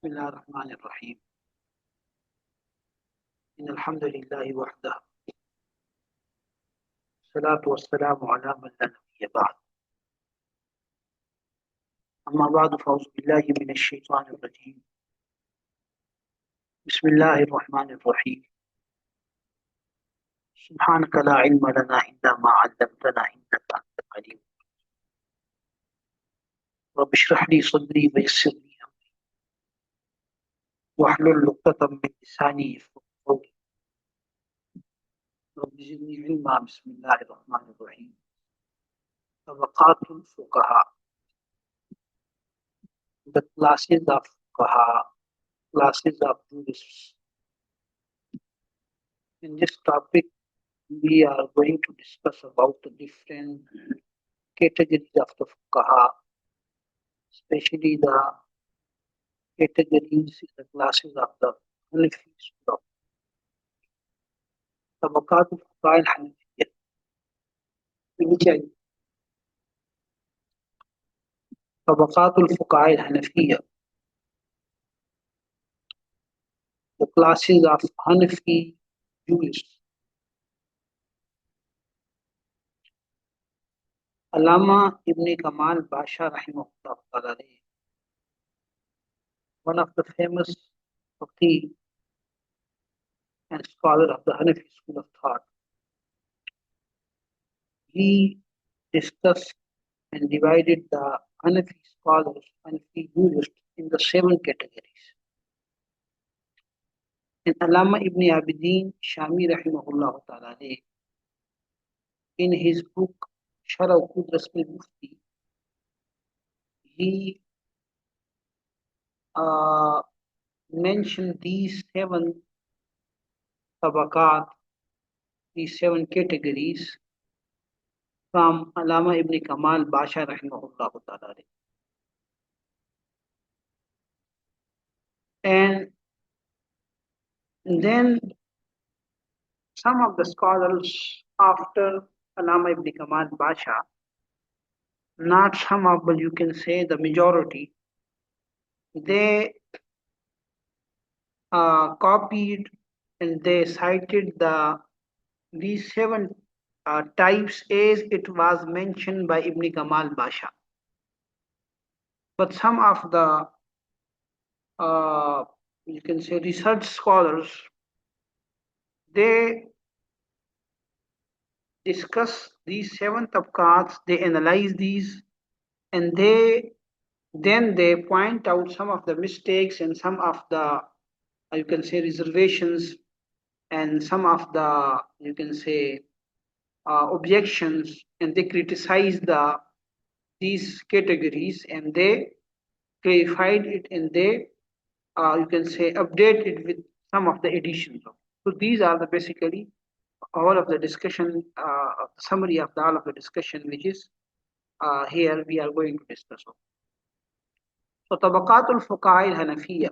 بسم الله الرحمن الرحيم. إن الحمد لله وحده، الصلاة والسلام على من لا نبي بعد. أما بعد فأعوذ بالله من الشيطان الرجيم. بسم الله الرحمن الرحيم. سبحانك لا علم لنا إلا ما علمتنا إنك أنت العليم. رب اشرح لي صدري ويسر لي أمري واحلل عقدة من لساني يفقهوا قولي. رب زدني علما. بسم الله الرحمن الرحيم. طبقات الفقهاء. The classes of fuqaha, classes of jurists. In this topic, we are going to discuss about the different categories of the fuqaha, especially the categories, the classes of the Hanafi school of طبقات الفقهاء الحنفية. طبقات الفقهاء الحنفية, the classes of Hanafi jurists. Allama Ibn Kamal Basha rahimahullah ta'ala, one of the famous faqih and scholar of the Hanafi school of thought, he discussed and divided the Hanafi scholars, Hanafi jurists, in the 7 categories. And Allama Ibn Abidin Shami rahimahullah ta'ala, in his book Sharh Qudras al-Mufti, he mentioned these 7 tabaqat, these 7 categories from Allama Ibn Kamal Basha rahimahullah ta'ala. And then some of the scholars after Allama Ibn Kamal Basha, not some of, but you can say the majority, they copied and they cited these 7 types as it was mentioned by Ibn Kamal Basha. But some of the you can say research scholars, they discuss these 7 tabqats, they analyze these, and then they point out some of the mistakes and some of the you can say reservations and some of the you can say objections, and they criticize these categories, and they clarified it, and they you can say update it with some of the additions. So these are the basically all of the discussion, summary of all of the discussion, which is here we are going to discuss. So Tabaqatul Fuqaha al-Hanafiyya,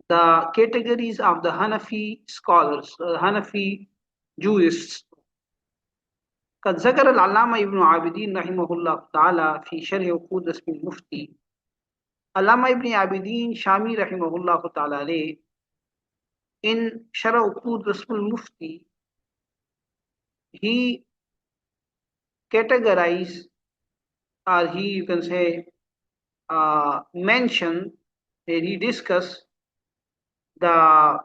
the categories of the Hanafi scholars, Hanafi jurists. قد ذكر العلامة ابن عابدين رحمه الله تعالى في شرح عقود اسم المفتي. Allama Ibn Abidin Shami rahimahullah ta'ala, in Sharh Uqud Rasul Mufti, he categorized, or he you can say mentioned, he discussed the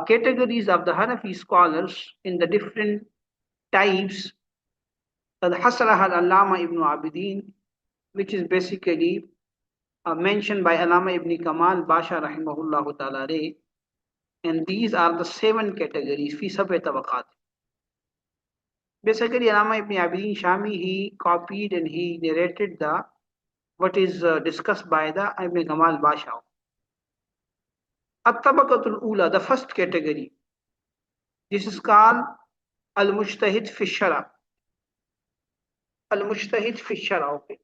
categories of the Hanafi scholars in the different types. Al-Hasrah al-Allama Ibn Abidin, which is basically mentioned by Allama Ibn Kamal Basha rahimahullah ta'ala, and these are the 7 categories fi sab'i tabaqat. Basically, Allama Ibn Abidin Shami, he copied and he narrated what is discussed by the Ibn Kamal Basha. At-tabaqatul ula, the first category, this is called al-mujtahid fi shara. Al-mujtahid fi shara, okay.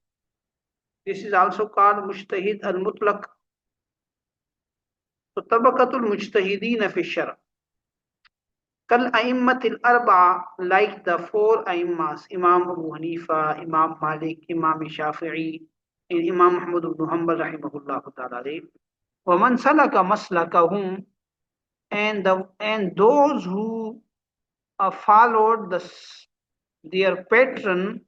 This is also called mujtahid al-mutlaq. So tabaqatul mujtahideen fi shara. Kal a'immatil arba'a, like the 4 a'immas, Imam Abu Hanifa, Imam Malik, Imam Shafi'i, in Imam Ahmad ibn Hanbal rahimahullah ta'ala. وَمَنْ سَلَكَ مَسْلَكَهُمْ, and those who followed their patron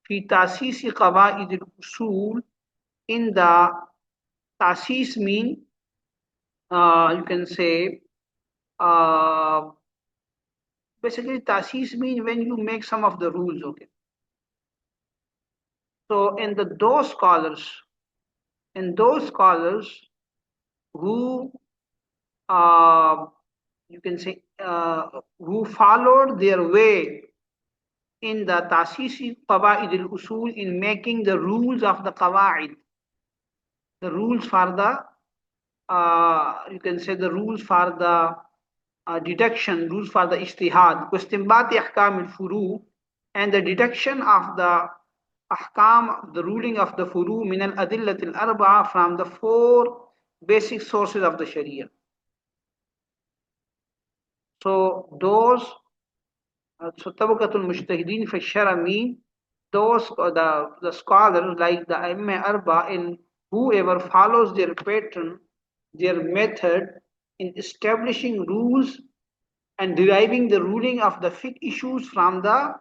في تأسيس قواعد الأصول, in the تأسيس mean you can say basically تأسيس mean when you make some of the rules, okay. So in those scholars who you can say who followed their way in the Tasisi Qawaid al-Usul, in making the rules of the Qawaid, the rules for the you can say the rules for the deduction, rules for the ijtihad, واستنباط أحكام الفروع, and the deduction of the ahkam, the ruling of the furu min al-adillat al-arba'a, from the four basic sources of the Sharia. So those so Tabaqatul Mujtahideen fi Shara mean those the scholars like the Aimma Arba, in whoever follows their patron, their method in establishing rules and deriving the ruling of the fiqh issues from the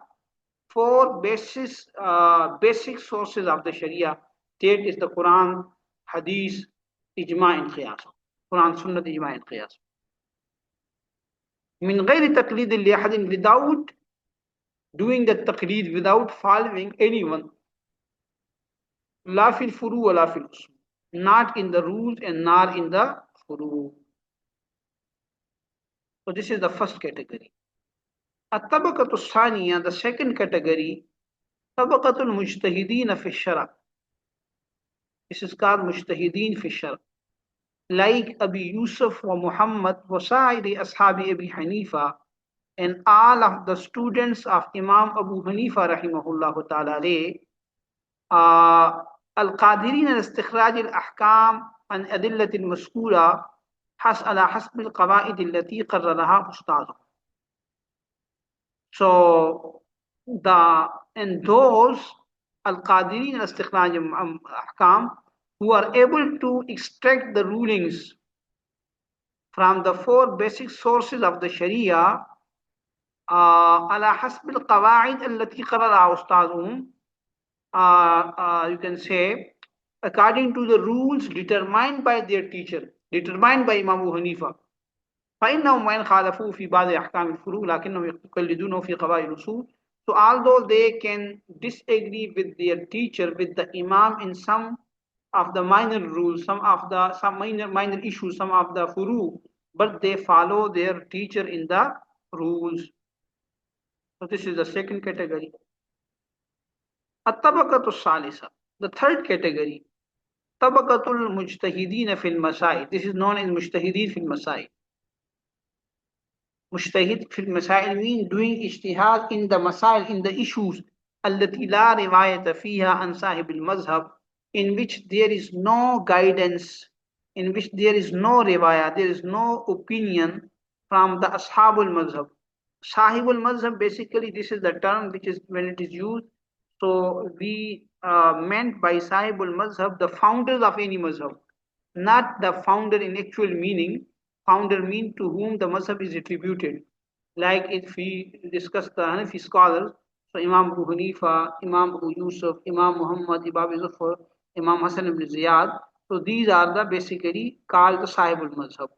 four basic sources of the Sharia. That is the Quran, Hadith, Ijma and Qiyas. Quran, Sunnah, Ijma and Qiyas. من غير تقليد لأحد, without doing the taqleed, without following anyone. لا في الفروع ولا في الأصول, not in the rules and not in the furu. So this is the first category. الطبقة الثانية, the second category, طبقة المجتهدين في الشرع. This is called مجتهدين في الشرع, like Abi Yusuf wa Muhammad wa Sa'iri Ashabi Abi Hanifa, and all of the students of Imam Abu Hanifa rahimahullah ta'ala, القادرين على استخراج الأحكام عن أدلة المذكورة على حسب القواعد التي قررها أستاذهم. So and those القادرين على استخراج الأحكام, who are able to extract the rulings from the four basic sources of the Sharia على حسب القواعد التي قررها أستاذهم, you can say according to the rules determined by their teacher, determined by Imam Abu Hanifa. فإنهم وإن خالفوا في بعض أحكام الفروع لكنهم يقلدونه في قواعد الأصول. So although they can disagree with their teacher, with the Imam, in some of the minor rules, some minor issues, some of the furu, but they follow their teacher in the rules. So this is the second category. الطبقة الثالثة, the third category, طبقة المجتهدين في المسائل. This is known as مجتهدين في المسائل. مجتهد في المسائل mean doing ijtihad in the masail, in the issues التي لا رواية فيها عن صاحب المذهب, in which there is no guidance, in which there is no riwayah, there is no opinion from the ashab al-madhhab. Sahib al-madhhab, basically this is the term which is when it is used. So we meant by Sahib al-madhhab the founders of any madhhab, not the founder in actual meaning. Founder mean to whom the madhhab is attributed. Like if we discuss the Hanafi scholars, so Imam Abu Hanifa, Imam Abu Yusuf, Imam Muhammad, Imam Zufar, Imam Hassan ibn Ziyad, so these are the basically called the Sahib al-Madhhab.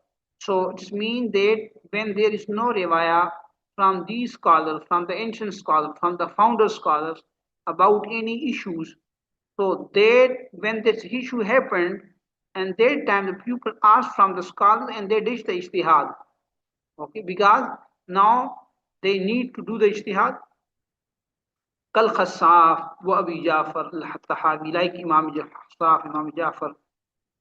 So it means that when there is no riwayah from these scholars, from the ancient scholars, from the founder scholars about any issues, so that when this issue happened, and that time the people asked from the scholars and they did the ijtihad. Okay, because now they need to do the ijtihad. Kal Khassaf wa Abi Ja'far al-Tahawi, like Imam Khassaf, Imam Ja'far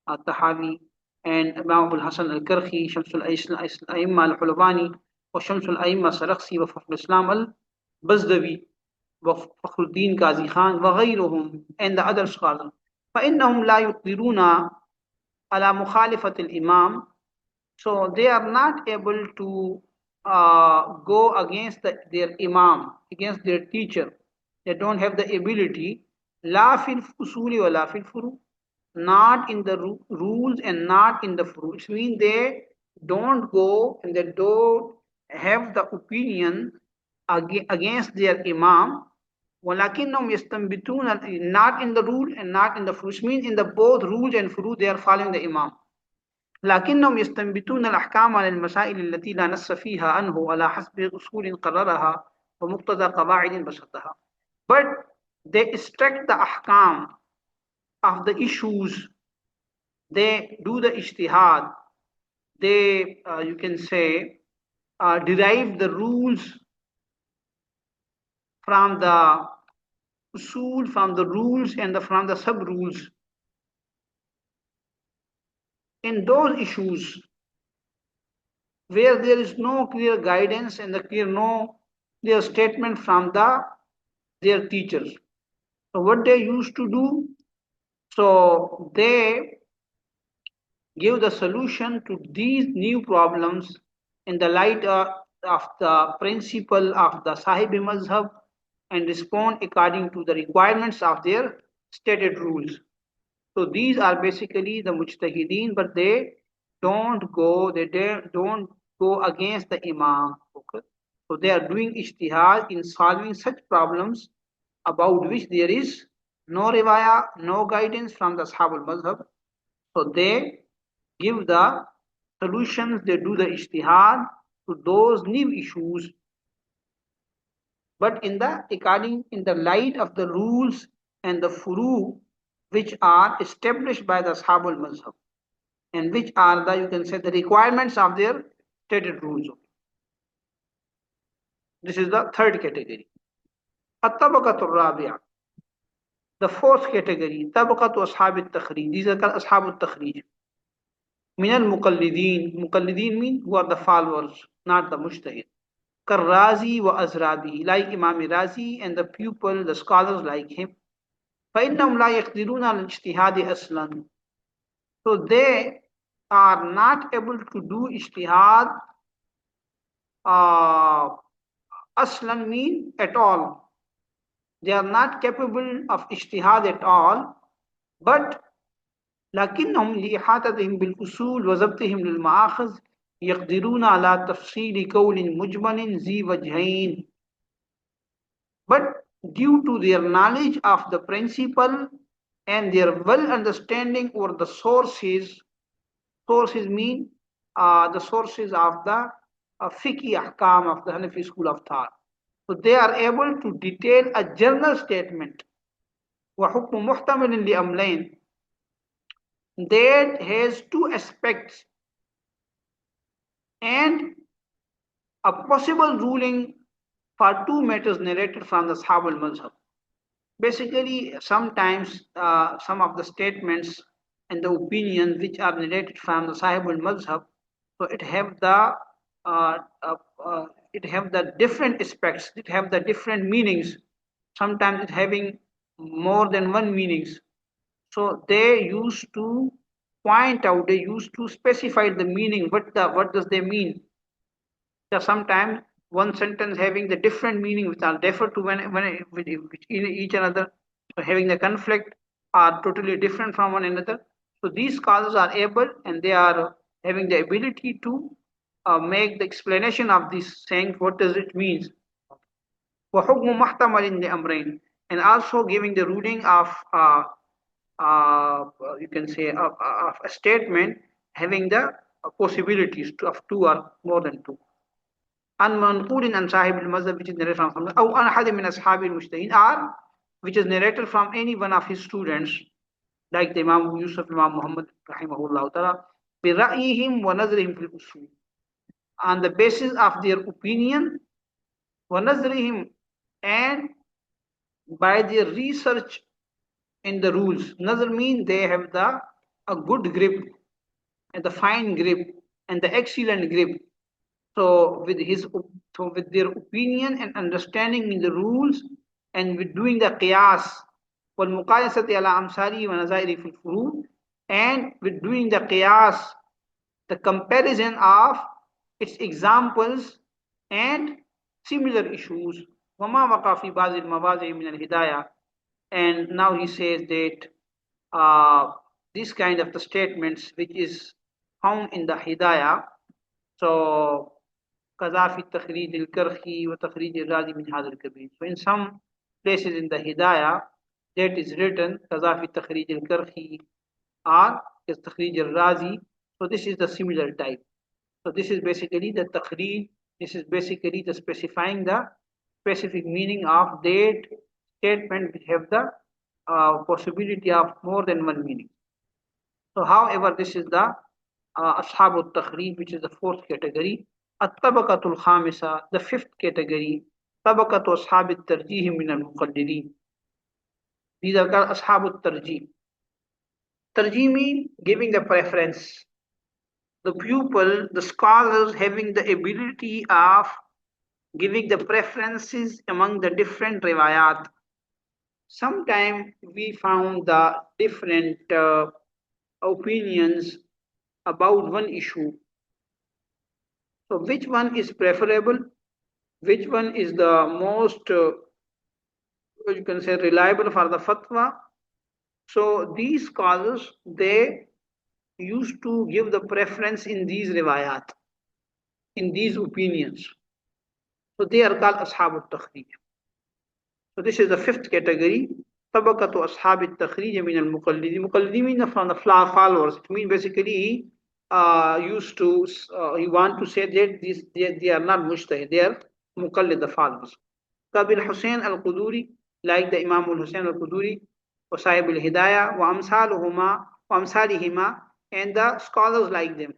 al-Tahawi, and Imam al-Hasan al-Karhi, Shamsul al-Aimma al-Hulwani, wa Shamsul al-Aimma Sarakhsi, wa Fakhr al-Islam al-Bazdawi, wa Fakhruddin Qazi Khan, wa ghayruhum, and the other scholars. فإنهم لا يقدرون على مخالفة الإمام, so they are not able to go against their imam, against their teacher. They don't have the ability La fil usuli wa la fil furu. Not in the rules and not in the furu. It means they don't go and they don't have the opinion against their imam. وَلَكِنَّهُمْ يَسْتَنْبِتُونَ. Not in the rule and not in the furu. It means in the both rules and furu they are following the imam. لكنهم يستنبتون الأحكام على المسائل التي لا نص فيها عنه على حسب أصول قررها ومقتضى قواعد بسطها. But they extract the ahkam of the issues, they do the ijtihad, they, you can say, derive the rules from the usul, from the rules and from the sub-rules. In those issues where there is no clear guidance and no clear statement from their teachers. So what they used to do, so they give the solution to these new problems in the light of the principle of the Sahibi Mazhab and respond according to the requirements of their stated rules. So these are basically the mujtahideen, but they don't go against the imam. Okay? So they are doing ijtihad in solving such problems about which there is no riwayah, no guidance from the Ashab al-Mazhab. So they give the solutions, they do the ijtihad to those new issues, but in the light of the rules and the furu which are established by the Ashab al-Mazhab and which are the, you can say, the requirements of their stated rules. This is the third category. الطبقة الرابعة, the fourth category, طبقة أصحاب التخريج. These are called أصحاب التخريج. من المقلدين. مقلدين mean who are the followers, not the mujtahid. كالرازي وأزرابي, like Imam Razi and the pupil, the scholars like him. فإنهم لا يقدرون على الاجتهاد أصلا. So they are not able to do ijtihad. Aslan mean at all. They are not capable of ijtihad at all, but لكنهم لإحاطتهم بالأصول وضبطهم للمآخذ يقدرون على تفصيل قول مجمل ذي وجهين. But due to their knowledge of the principle and their well understanding over the sources mean the sources of the fiqh ahkam of the Hanafi school of thought. So they are able to detail a general statement وحكم محتمل لأمرين that has two aspects and a possible ruling for two matters narrated from the Ashab al-Mazhab. Basically, sometimes some of the statements and the opinions which are narrated from the Sahib al-Mazhab, so it have the different aspects, it have the different meanings. Sometimes it having more than one meanings. So they used to point out, they used to specify the meaning, what does they mean. So sometimes one sentence having the different meaning which are differ to which in each another, so having the conflict are totally different from one another. So these scholars are able and they are having the ability to make the explanation of this saying, what does it mean. وحكم محتمل لأمرين, and also giving the ruling of you can say of a statement having the possibilities of two or more than two. عن منقول عن صاحب المذهب, which is narrated from أو عن أحد من أصحاب المجتهدين, or which is narrated from any one of his students, like the Imam Yusuf, Imam Muhammad rahimahullah ta'ala, برأيهم ونظرهم في الأصول, on the basis of their opinion, ونظرهم, and by their research in the rules. Nazar means they have a good grip and the fine grip and the excellent grip. So with their opinion and understanding in the rules and with doing the qiyas والمقايسة على أمثاله ونظائره في الفروع, and with doing the qiyas, the comparison of its examples and similar issues. وما وقع في بعض المواضع من الهداية, And now he says that this kind of the statements which is found in the Hidayah, so كذا في التخريج الكرخي وتخريج الرازي من هذا الكبير. So in some places in the Hidayah that is written كذا في التخريج الكرخي or التخريج الرازي. So this is the similar type. So this is basically the takhrij. This is basically the specifying the specific meaning of that statement which have the possibility of more than one meaning. So however, this is the ashab al-takhrij, which is the fourth category. At-tabaqatul khamisa, the fifth category. Tabaqatu ashab al-tarjih min al-muqallidin. These are called ashab al-tarjih. Tarjih means giving the preference. The pupil, the scholars having the ability of giving the preferences among the different riwayat. Sometimes we found the different opinions about one issue. So which one is preferable? Which one is the most, you can say, reliable for the fatwa? So these scholars, they used to give the preference in these riwayat, in these opinions. So they are called ashab al-takhrij. So this is the fifth category. Tabaqatu ashab al-takhrij min al-muqallidi. Muqallidi means from the followers. It means basically used to, he want to say that they are not mujtahid, they are muqallid, the followers. Qabil Hussain al-Quduri, like the Imam al-Hussain al-Quduri, wa Sahib al-Hidayah, wa amsalihima, and the scholars like them.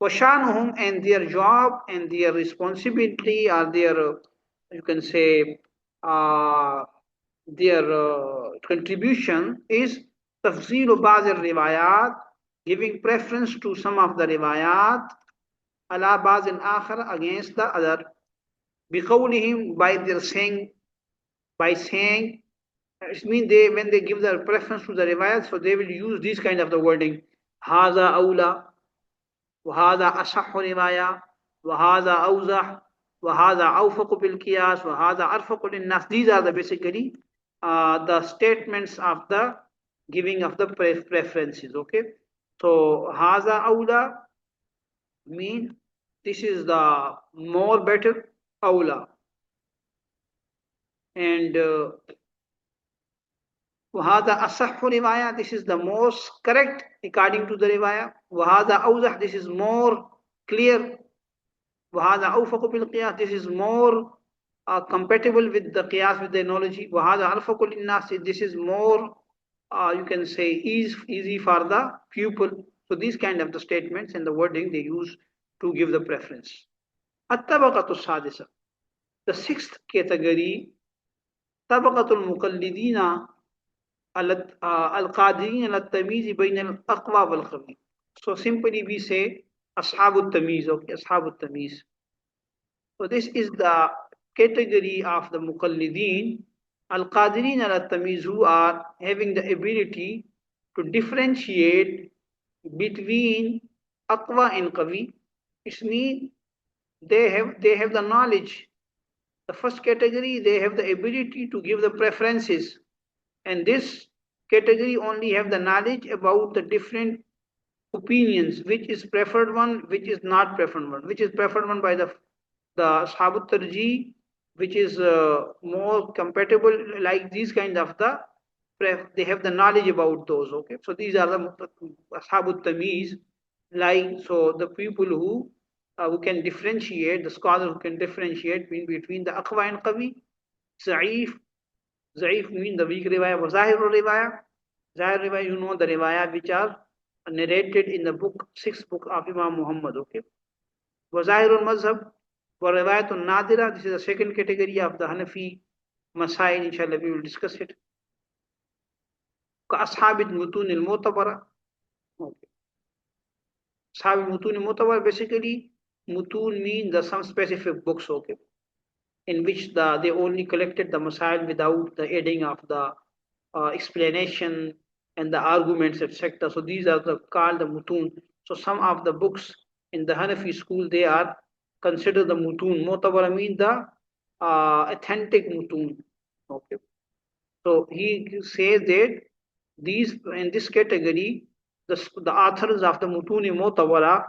Washanuhum, and their job and their responsibility, or their, you can say, their contribution is tafzeelu ba'd al-riwayat, giving preference to some of the riwayat, ala ba'd al-akhar, against the other, biqawlihim, by their saying, it means they, when they give the preference to the riwayat, so they will use this kind of the wording, haza awla, وهذا أصح رواية وهذا أوضح وهذا أوفق بالقياس وهذا أرفق للناس. These are the basically the statements of the giving of the preferences. Okay, so هذا أولى mean this is the more better, أولى, and وهذا أصح رواية, this is the most correct according to the riwayah. وهذا أوضح, this is more clear. وهذا أوفق بالقياس, this is more compatible with the qiyas, with the analogy. وهذا أرفق للناس, this is more you can say easy for the pupil. So these kind of the statements and the wording they use to give the preference. الطبقة السادسة, the sixth category. طبقة المقلدين القادرين على التمييز بين الأقوى والخفي. So simply we say أصحاب التمييز. Okay, أصحاب التمييز. So this is the category of the muqallideen القادرين على التمييز, who are having the ability to differentiate between أقوى and qawi. It means they have the knowledge. The first category, they have the ability to give the preferences, and this category only have the knowledge about the different opinions, which is preferred one, which is not preferred one, which is preferred one by the Ashabut Tarjih, which is more compatible, like these kind of the they have the knowledge about those. Okay, so these are the Ashabut Tamiz, like, so the people who can differentiate, the scholars who can differentiate between the Aqwa and Qawi, Za'if. Za'if means the weak riwayah, wa Zahirul riwayah. Zahir riwayah, you know the riwayah which are narrated in the book, sixth book of Imam Muhammad. Okay, wa Zahirul Mazhab, wa Riwayatun Nadira. This is the second category of the Hanafi Masail. Inshallah, we will discuss it. Ka Ashabit Mutun al Mutabara. Okay, Ashab Mutun al Mutabara, basically Mutun means the some specific books. Okay, in which they only collected the masail without the adding of the explanation and the arguments, etc. So these are called the mutun. So some of the books in the Hanafi school, they are considered the mutun. Mutabara means the authentic mutun. Okay. So he says that these in this category, the authors of the Mutuni Motawara,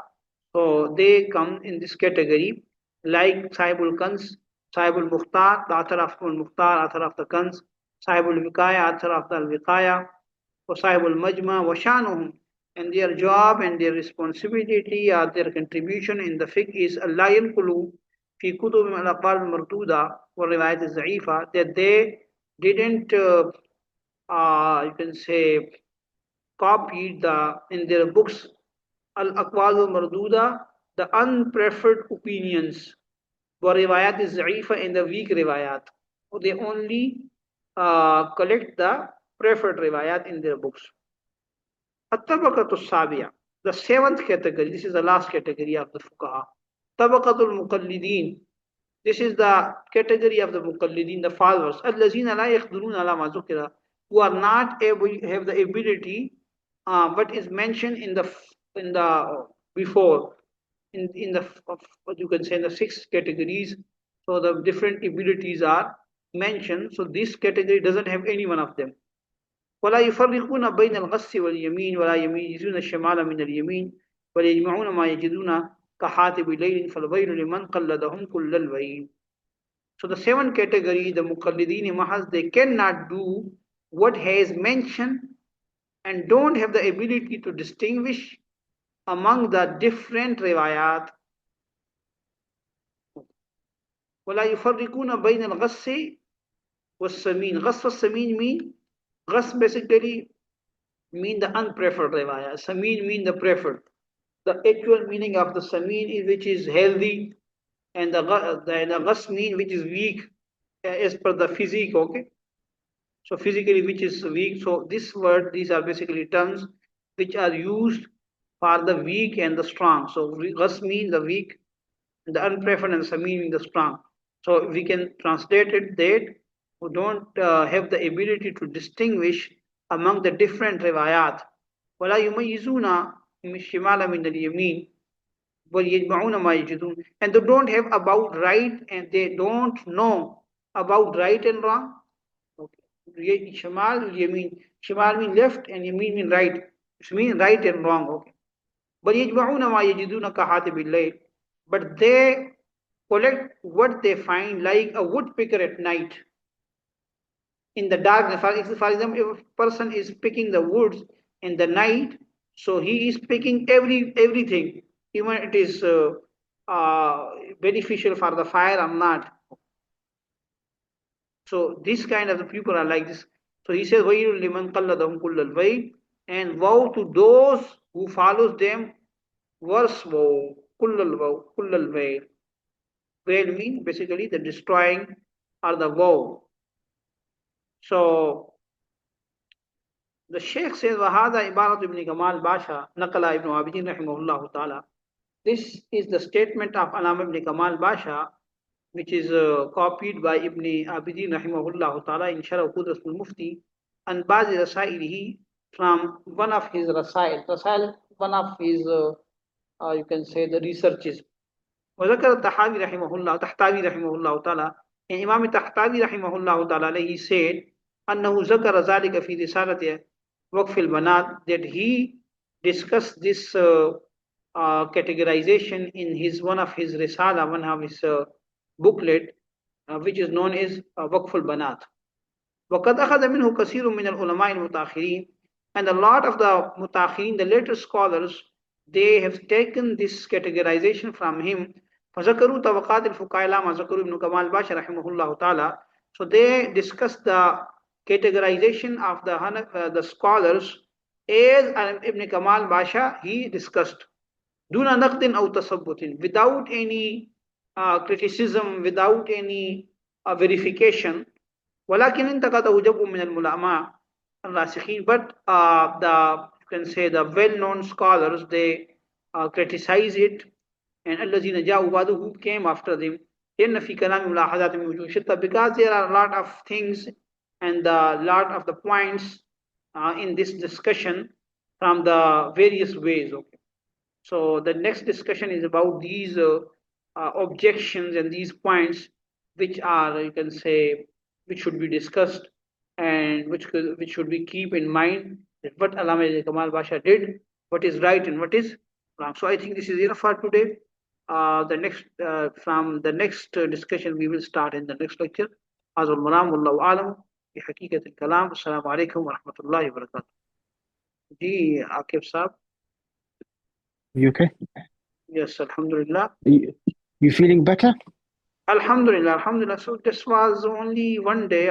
so they come in this category, like Sahibul Kans, Sahibul Mukhtar, the author of Al Mukhtar, author of the Kans, Sahibul Vikaya, author of the Al Vikaya, or Sahibul Majma, Washanuhum, and their job and their responsibility or their contribution in the fiqh is Allah Yankulu fi kutub al-aqwal al-marduda wa riwayat al-za'ifa, that they didn't you can say copied in their books al-aqwal al-marduda, the unpreferred opinions, wa riwayat al-za'ifa, in the weak riwayat. They only collect the preferred riwayat in their books. الطبقة السابعة, the seventh category, this is the last category of the fuqaha. طبقة المقلدين, this is the category of the muqallidin, the followers. الذين لا يقدرون على ما ذكر, who are not able, have the ability, what is mentioned in the before, in the what you can say in the six categories. So the different abilities are mentioned. So this category doesn't have any one of them. ولا يفرقون بين الغص واليمين ولا يميزون الشمال من اليمين ولا يجمعون ما يجدون كحاتب ليل فالويل لمن قلدهم كل الويل. So the seven category, the muqallideen mahaz, they cannot do what has mentioned and don't have the ability to distinguish among the different riwayat. ولا يفرقون بين الغص والسمين. غص والسمين mean, غص basically mean the unpreferred riwayat. Samin mean the preferred. The actual meaning of the samin is which is healthy, and the ghas mean which is weak as per the physique, okay? So physically which is weak. So this word, these are basically terms which are used for the weak and the strong. So ghas mean the weak, the unpreferred, and samin mean the strong. So we can translate it that who don't have the ability to distinguish among the different riwayat. ولا يميزون الشمال من اليمين ويجمعون ما يجدون, and they don't have about right and they don't know about right and wrong. Okay. Shimal yamin, shimal mean left and yamin mean right. It means right and wrong. Okay. But يجمعون ما يجدون كحاتب الليل, but they collect what they find like a woodpecker at night in the darkness. For example, if a person is picking the woods in the night, so he is picking everything, even it is beneficial for the fire or not. So this kind of the people are like this. So he says, وَيْلٌ لِمَنْ قَلَّدَهُمْ كُلَّ الْوَيْلِ, and woe to those who follows them, worse woe, كُلَّ الْوَوْ, كُلَّ الْوَيْلِ. Wail means basically the destroying or the woe. So the Sheikh says, وَهَذَا عِبَارَةُ ibn Kamal Basha, نَقَلَ ibn Abidin rahimahullah ta'ala. This is the statement of Alama ibn Kamal Basha, which is copied by Ibn Abidin rahimahullah ta'ala in Sharh Qudras al-Mufti, and Bazi Rasailihi, from one of his Rasail, one of his, you can say, the researches. وذكر التحاوي رحمه الله تحتاوي رحمه الله تعالى, and Imam Tahtawi rahimahullah ta'ala, he said أنه ذكر ذلك في رسالة وقف البنات, that he discussed this categorization in one of his risala, one of his booklet, which is known as وقف البنات. وقد أخذ منه كثير من العلماء المتأخرين, and a lot of the متأخرين, the later scholars, they have taken this categorization from him. فذكروا طبقات الفقهاء ما ذكروا ابن كمال باشا رحمه الله تعالى. So they discussed the categorization of the scholars as Ibn Kamal Basha he discussed. دون نقد أو تثبت, without any criticism, without any verification. ولكن انتقده جمع من العلماء الراسخين, but you can say the well-known scholars, they criticize it, and الذين جاءوا بعده, who came after them, إن في كلام ملاحظات من وجوه شتى, because there are a lot of things and a lot of the points in this discussion from the various ways. Okay. So the next discussion is about these objections and these points which are, you can say, which should be discussed, and which should we keep in mind that what Allama Kamal Basha did, what is right and what is wrong. So I think this is enough for today. From the next discussion we will start in the next lecture. Azul Malam Wallahu Alam bi Haqiqat al Kalam. Assalamu alaikum wa rahmatullahi wa barakatuh. Ji Akif Saab. You okay? Yes, Alhamdulillah. You feeling better? Alhamdulillah, Alhamdulillah. So this was only one day.